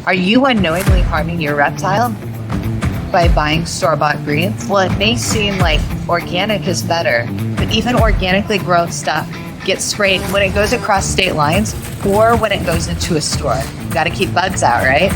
Are you unknowingly harming your reptile by buying store-bought greens? Well, it may seem like organic is better, but even organically grown stuff gets sprayed when it goes across state lines or when it goes into a store. You got to keep bugs out, right?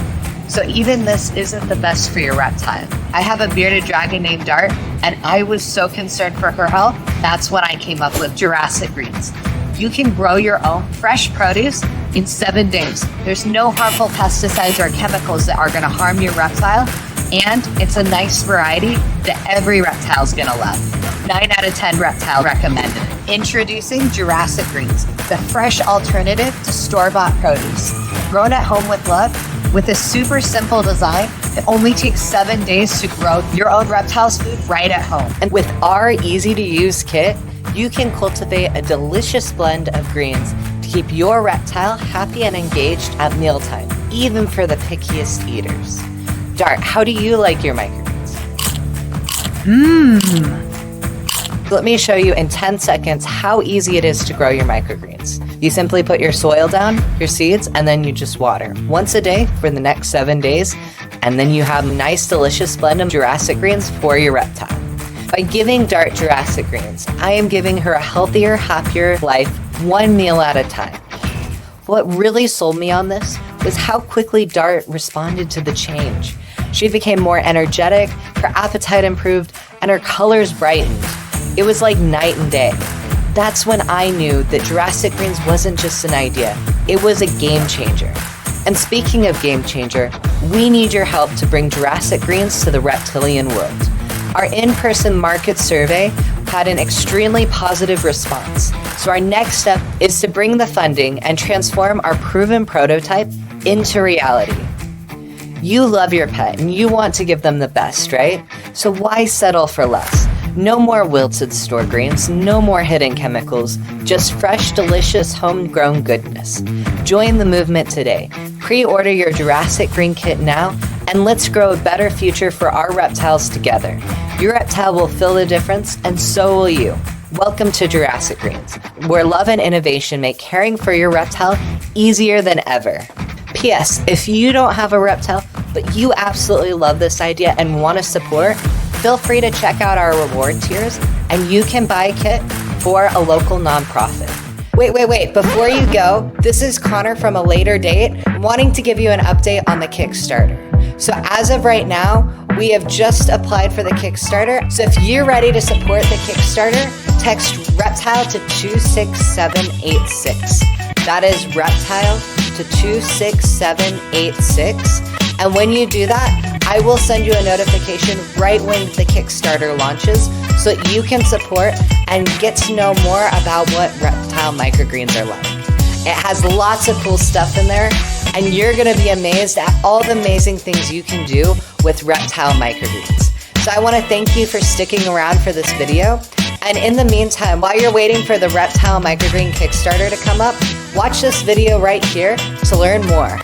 So even this isn't the best for your reptile. I have a bearded dragon named Dart, and I was so concerned for her health. That's when I came up with Jurassic Greens. You can grow your own fresh produce in 7 days. There's no harmful pesticides or chemicals that are going to harm your reptile, and it's a nice variety that every reptile is going to love. 9 out of 10 reptile recommended. Introducing Jurassic Greens, the fresh alternative to store-bought produce. Grown at home with love, with a super simple design that only takes 7 days to grow your own reptile's food right at home. And with our easy-to-use kit, you can cultivate a delicious blend of greens to keep your reptile happy and engaged at mealtime, even for the pickiest eaters. Dart, how do you like your microgreens? Let me show you in 10 seconds how easy it is to grow your microgreens. You simply put your soil down, your seeds, and then you just water once a day for the next 7 days, and then you have a nice, delicious blend of Jurassic Greens for your reptile. By giving Dart Jurassic Greens, I am giving her a healthier, happier life, one meal at a time. What really sold me on this was how quickly Dart responded to the change. She became more energetic, her appetite improved, and her colors brightened. It was like night and day. That's when I knew that Jurassic Greens wasn't just an idea, it was a game changer. And speaking of game changer, we need your help to bring Jurassic Greens to the reptilian world. Our in-person market survey had an extremely positive response. So our next step is to bring the funding and transform our proven prototype into reality. You love your pet and you want to give them the best, right? So why settle for less? No more wilted store greens, no more hidden chemicals, just fresh, delicious, homegrown goodness. Join the movement today. Pre-order your Jurassic Green kit now, and let's grow a better future for our reptiles together. Your reptile will feel the difference, and so will you. Welcome to Jurassic Greens, where love and innovation make caring for your reptile easier than ever. P.S. If you don't have a reptile, but you absolutely love this idea and want to support, feel free to check out our reward tiers, and you can buy a kit for a local nonprofit. Wait, before you go, this is Connor from a later date wanting to give you an update on the Kickstarter. So as of right now, we have just applied for the Kickstarter. So if you're ready to support the Kickstarter, text Reptile to 26786. That is Reptile to 26786. And when you do that, I will send you a notification right when the Kickstarter launches so that you can support and get to know more about what Reptile Microgreens are like. It has lots of cool stuff in there, and you're going to be amazed at all the amazing things you can do with Reptile Microgreens. So I want to thank you for sticking around for this video. And in the meantime, while you're waiting for the Reptile Microgreen Kickstarter to come up, watch this video right here to learn more.